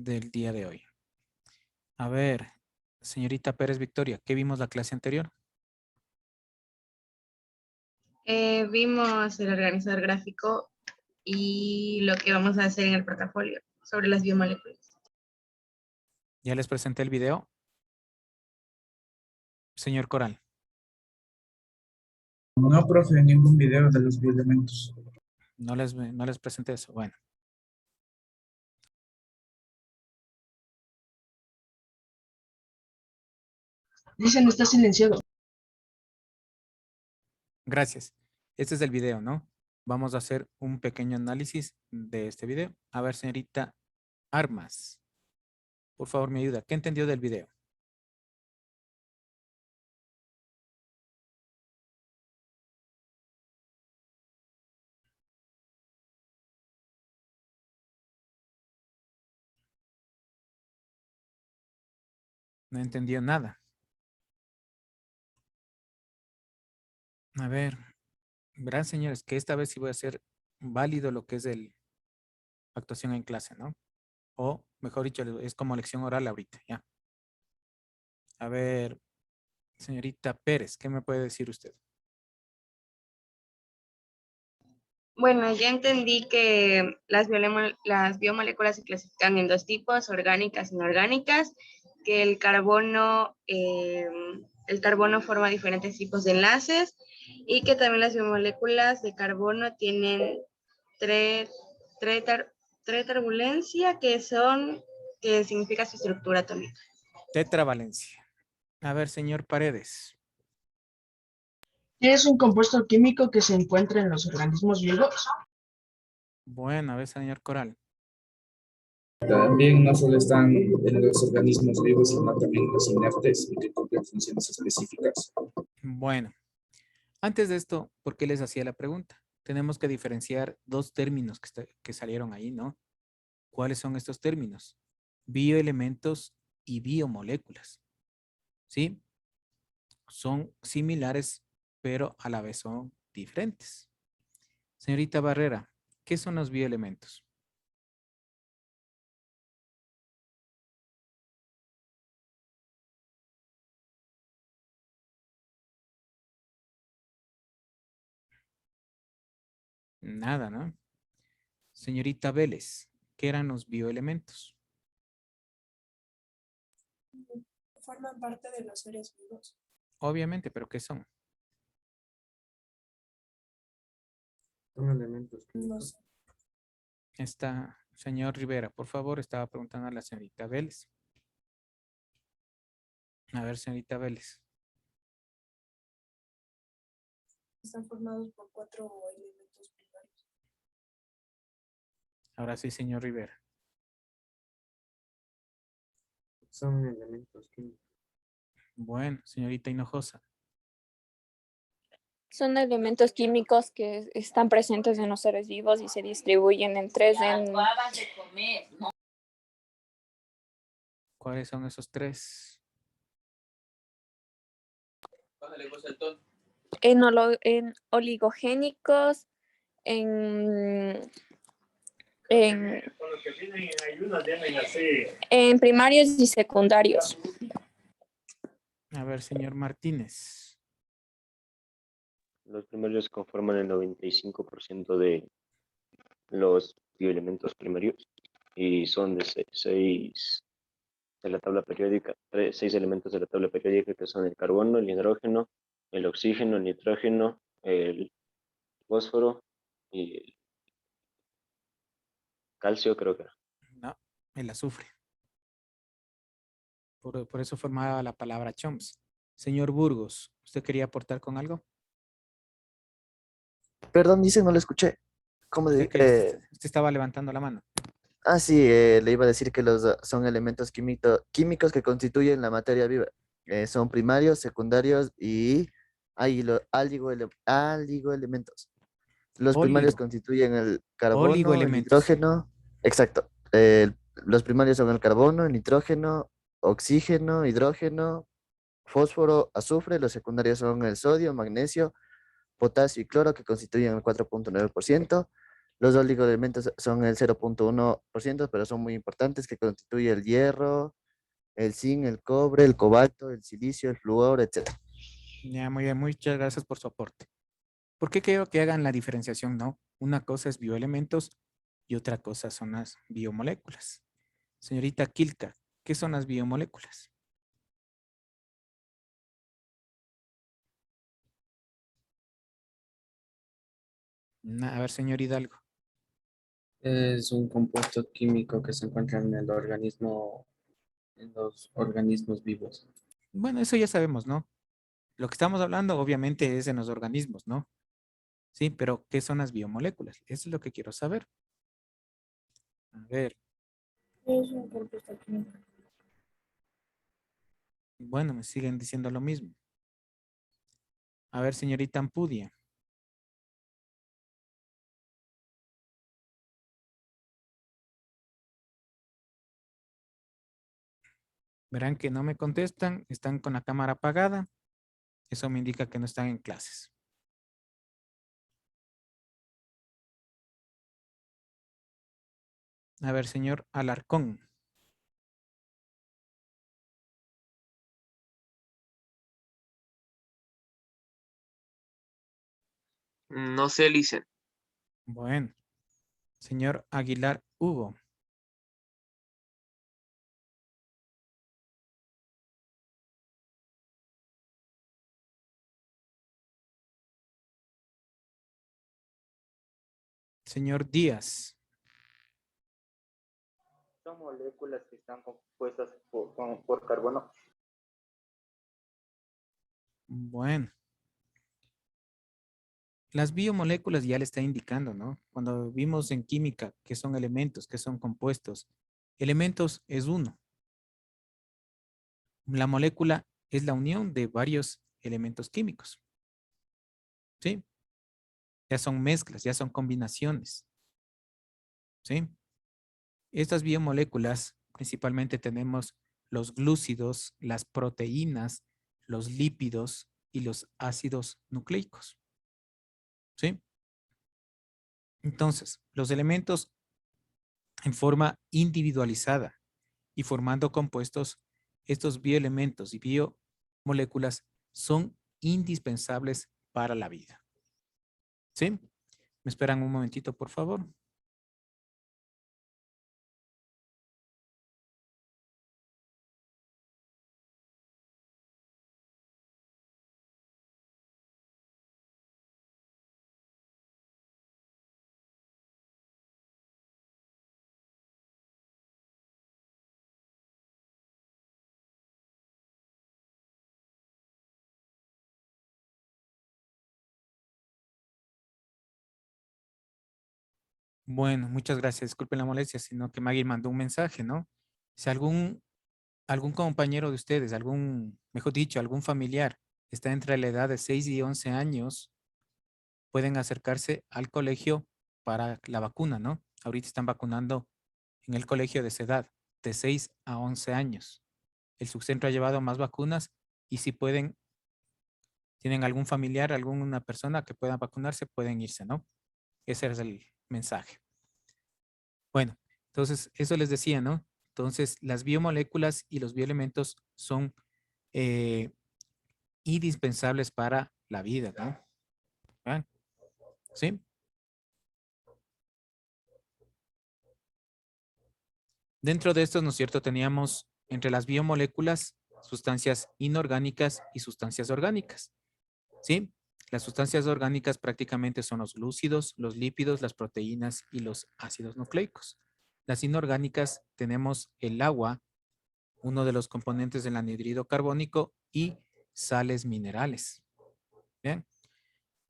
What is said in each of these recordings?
del día de hoy. A ver, señorita Pérez Victoria, ¿qué vimos la clase anterior? Vimos el organizador gráfico y lo que vamos a hacer en el portafolio sobre las biomoléculas. ¿Ya les presenté el video? Señor Coral. No, profe, ningún video de los bioelementos. No les presenté eso. Bueno. Dicen, está silenciado. Gracias. Este es el video, ¿no? Vamos a hacer un pequeño análisis de este video. A ver, señorita Armas. Por favor, me ayuda. ¿Qué entendió del video? No entendió nada. A ver, verán, señores, que esta vez sí voy a hacer válido lo que es el actuación en clase, ¿no? O, mejor dicho, es como lección oral ahorita, ¿ya? A ver, señorita Pérez, ¿qué me puede decir usted? Bueno, ya entendí que las biomoléculas se clasifican en dos tipos, orgánicas e inorgánicas, que el carbono forma diferentes tipos de enlaces y que también las biomoléculas de carbono tienen treturbulencia, que significa su estructura atómica. Tetravalencia. A ver, señor Paredes. Es un compuesto químico que se encuentra en los organismos vivos. Bueno, a ver, señor Coral. También no solo están en los organismos vivos, sino también en los inertes y que cumplen funciones específicas. Bueno, antes de esto, ¿por qué les hacía la pregunta? Tenemos que diferenciar dos términos que salieron ahí, ¿no? ¿Cuáles son estos términos? Bioelementos y biomoléculas. ¿Sí? Son similares, pero a la vez son diferentes. Señorita Barrera, ¿qué son los bioelementos? Nada, ¿no? Señorita Vélez, ¿qué eran los bioelementos? Forman parte de los seres vivos. Obviamente, pero ¿qué son? Son elementos No químicos. sé. Está, señor Rivera, por favor, estaba preguntando a la señorita Vélez. A ver, señorita Vélez. Están formados por 4 elementos primarios. Ahora sí, señor Rivera. Son elementos químicos. Bueno, señorita Hinojosa. Son elementos químicos que están presentes en los seres vivos y se distribuyen en tres. ¿Cuáles son esos tres? En oligogénicos, en primarios y secundarios. A ver, señor Martínez. Los primarios conforman el 95% de los bioelementos primarios y son de 6 de la tabla periódica, 6 elementos de la tabla periódica que son el carbono, el hidrógeno, el oxígeno, el nitrógeno, el fósforo y el calcio, creo que era. No, el azufre. Por eso formaba la palabra CHOMS. Señor Burgos, ¿usted quería aportar con algo? Perdón, dice, no lo escuché. ¿Cómo Usted, usted estaba levantando la mano. Sí, le iba a decir que son elementos químicos que constituyen la materia viva. Son primarios, secundarios y aligoelementos. Los primarios Oligo. constituyen el carbono, el Oligoelementos. nitrógeno. Exacto. Los primarios son el carbono, el nitrógeno, oxígeno, hidrógeno, fósforo, azufre. Los secundarios son el sodio, magnesio, potasio y cloro, que constituyen el 4.9%. Los oligoelementos son el 0.1%, pero son muy importantes, que constituye el hierro, el zinc, el cobre, el cobalto, el silicio, el flúor, etc. Ya, muy bien, muchas gracias por su aporte. ¿Por qué quiero que hagan la diferenciación, no? Una cosa es bioelementos y otra cosa son las biomoléculas. Señorita Kilka, ¿qué son las biomoléculas? A ver, señor Hidalgo. Es un compuesto químico que se encuentra en el organismo, en los organismos vivos. Bueno, eso ya sabemos, ¿no? Lo que estamos hablando obviamente es en los organismos, ¿no? Sí, pero ¿qué son las biomoléculas? Eso es lo que quiero saber. A ver, Es un compuesto químico. bueno, me siguen diciendo lo mismo. A ver, señorita Ampudia. Verán que no me contestan, están con la cámara apagada. Eso me indica que no están en clases. A ver, señor Alarcón. No sé, Licen. Bueno, señor Aguilar Hugo. Señor Díaz. Son moléculas que están compuestas por carbono. Bueno. Las biomoléculas ya le está indicando, ¿no? Cuando vimos en química que son elementos, que son compuestos. Elementos es uno. La molécula es la unión de varios elementos químicos. ¿Sí? Ya son mezclas, ya son combinaciones. ¿Sí? Estas biomoléculas, principalmente tenemos los glúcidos, las proteínas, los lípidos y los ácidos nucleicos. ¿Sí? Entonces, los elementos en forma individualizada y formando compuestos, estos bioelementos y biomoléculas son indispensables para la vida. ¿Sí? ¿Me esperan un momentito, por favor? Bueno, muchas gracias. Disculpen la molestia, sino que Maggie mandó un mensaje, ¿no? Si algún compañero de ustedes, mejor dicho, algún familiar está entre la edad de 6 y 11 años, pueden acercarse al colegio para la vacuna, ¿no? Ahorita están vacunando en el colegio de esa edad, de 6 a 11 años. El subcentro ha llevado más vacunas y si pueden, tienen algún familiar, alguna persona que pueda vacunarse, pueden irse, ¿no? Ese es el mensaje. Bueno, entonces eso les decía, ¿no? Entonces las biomoléculas y los bioelementos son indispensables para la vida, ¿no? ¿Vean? ¿Sí? Dentro de estos, ¿no es cierto? Teníamos entre las biomoléculas sustancias inorgánicas y sustancias orgánicas, ¿sí? Las sustancias orgánicas prácticamente son los glúcidos, los lípidos, las proteínas y los ácidos nucleicos. Las inorgánicas tenemos el agua, uno de los componentes del anhidrido carbónico y sales minerales. Bien.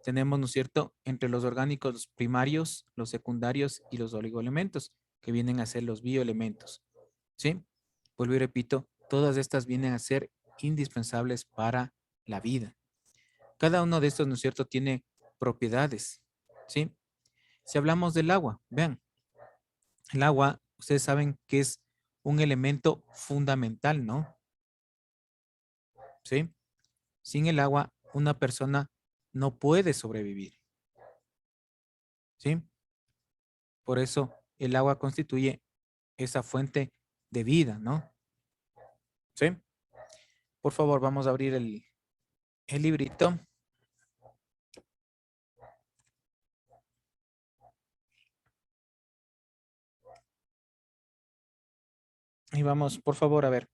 Tenemos, ¿no es cierto?, entre los orgánicos los primarios, los secundarios y los oligoelementos, que vienen a ser los bioelementos. ¿Sí? Vuelvo y repito, todas estas vienen a ser indispensables para la vida. Cada uno de estos, ¿no es cierto?, tiene propiedades. ¿Sí? Si hablamos del agua, vean, el agua, ustedes saben que es un elemento fundamental, ¿no? ¿Sí? Sin el agua, una persona no puede sobrevivir. ¿Sí? Por eso el agua constituye esa fuente de vida, ¿no? ¿Sí? Por favor, vamos a abrir el librito. Y vamos, por favor, a ver.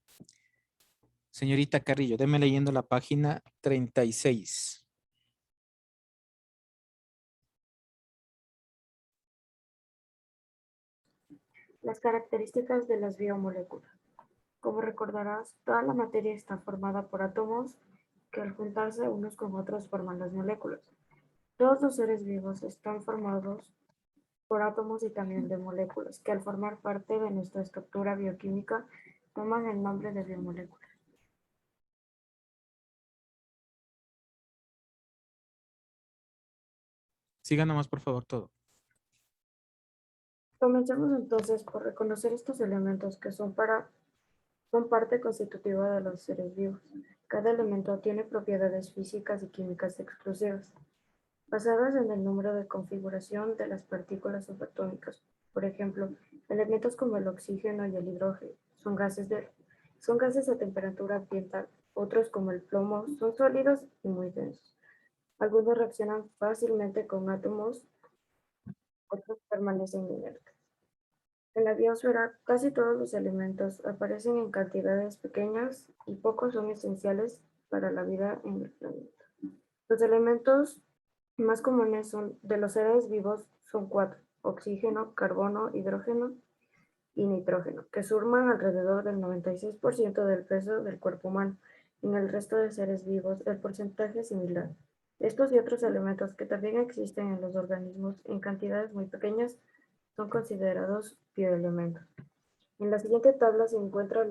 Señorita Carrillo, déme leyendo la página 36. Las características de las biomoléculas. Como recordarás, toda la materia está formada por átomos que al juntarse unos con otros forman las moléculas. Todos los seres vivos están formados por átomos y también de moléculas, que al formar parte de nuestra estructura bioquímica toman el nombre de biomoléculas. Siga nomás, por favor, todo. Comencemos entonces por reconocer estos elementos que son parte constitutiva de los seres vivos. Cada elemento tiene propiedades físicas y químicas exclusivas, basadas en el número de configuración de las partículas subatómicas. Por ejemplo, elementos como el oxígeno y el hidrógeno son gases a temperatura ambiental. Otros, como el plomo, son sólidos y muy densos. Algunos reaccionan fácilmente con átomos, otros permanecen inertes. En la biosfera, casi todos los elementos aparecen en cantidades pequeñas y pocos son esenciales para la vida en el planeta. Los elementos más comunes de los seres vivos son 4: oxígeno, carbono, hidrógeno y nitrógeno, que suman alrededor del 96% del peso del cuerpo humano. En el resto de seres vivos, el porcentaje es similar. Estos y otros elementos que también existen en los organismos en cantidades muy pequeñas son considerados bioelementos. En la siguiente tabla se encuentran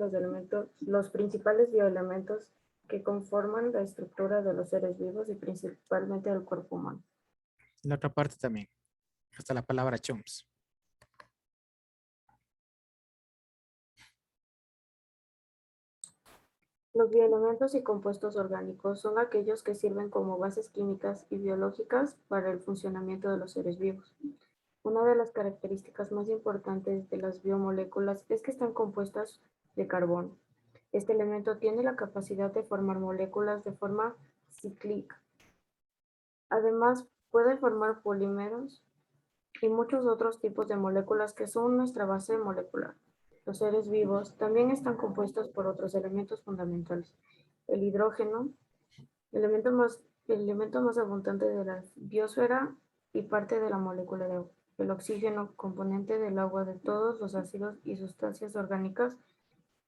los principales bioelementos que conforman la estructura de los seres vivos y principalmente del cuerpo humano. La otra parte también. Hasta la palabra chomps. Los bioelementos y compuestos orgánicos son aquellos que sirven como bases químicas y biológicas para el funcionamiento de los seres vivos. Una de las características más importantes de las biomoléculas es que están compuestas de carbono. Este elemento tiene la capacidad de formar moléculas de forma cíclica. Además, puede formar polímeros y muchos otros tipos de moléculas que son nuestra base molecular. Los seres vivos también están compuestos por otros elementos fundamentales. El hidrógeno, el elemento más abundante de la biosfera y parte de la molécula de agua. El oxígeno, componente del agua de todos los ácidos y sustancias orgánicas,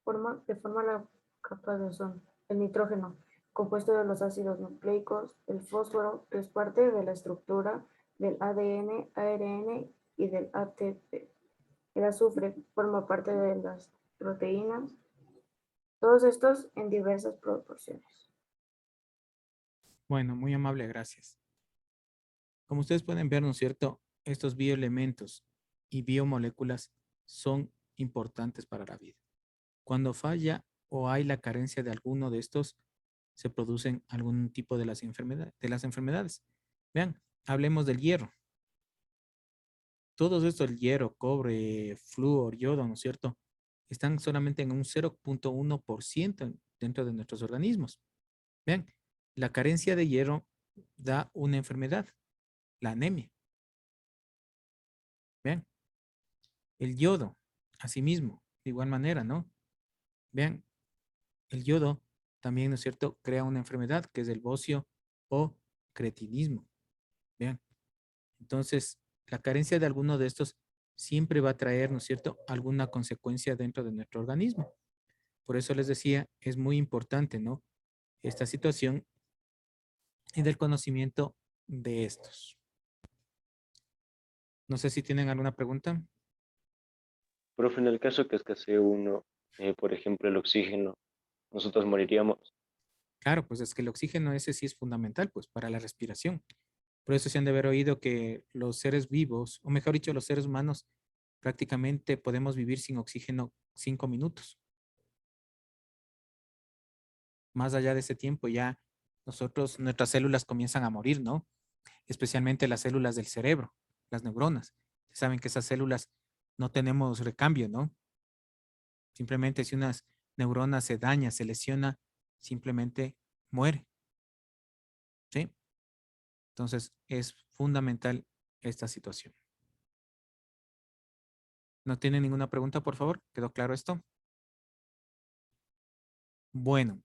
forma la capa de ozono. El nitrógeno, compuesto de los ácidos nucleicos. El fósforo, que es parte de la estructura del ADN, ARN y del ATP. El azufre forma parte de las proteínas. Todos estos en diversas proporciones. Bueno, muy amable, gracias. Como ustedes pueden ver, ¿no es cierto? Estos bioelementos y biomoléculas son importantes para la vida. Cuando falla o hay la carencia de alguno de estos, se producen algún tipo de las enfermedades. Vean, hablemos del hierro. Todos estos, el hierro, cobre, flúor, yodo, ¿no es cierto? Están solamente en un 0.1% dentro de nuestros organismos. Vean, la carencia de hierro da una enfermedad, la anemia. Vean, el yodo, asimismo, de igual manera, ¿no? Vean, el yodo también, ¿no es cierto?, crea una enfermedad que es el bocio o cretinismo. Vean, entonces, la carencia de alguno de estos siempre va a traer, ¿no es cierto?, alguna consecuencia dentro de nuestro organismo. Por eso les decía, es muy importante, ¿no?, esta situación y del conocimiento de estos. No sé si tienen alguna pregunta. Profe, en el caso que escasee uno, por ejemplo, el oxígeno, nosotros moriríamos. Claro, pues es que el oxígeno ese sí es fundamental, pues, para la respiración. Por eso se han de haber oído que los seres vivos, o mejor dicho, los seres humanos, prácticamente podemos vivir sin oxígeno 5 minutos. Más allá de ese tiempo ya nuestras células comienzan a morir, ¿no? Especialmente las células del cerebro, las neuronas. Saben que esas células no tenemos recambio, ¿no? Simplemente si una neurona se daña, se lesiona, simplemente muere. ¿Sí? Entonces es fundamental esta situación. ¿No tiene ninguna pregunta, por favor? ¿Quedó claro esto? Bueno,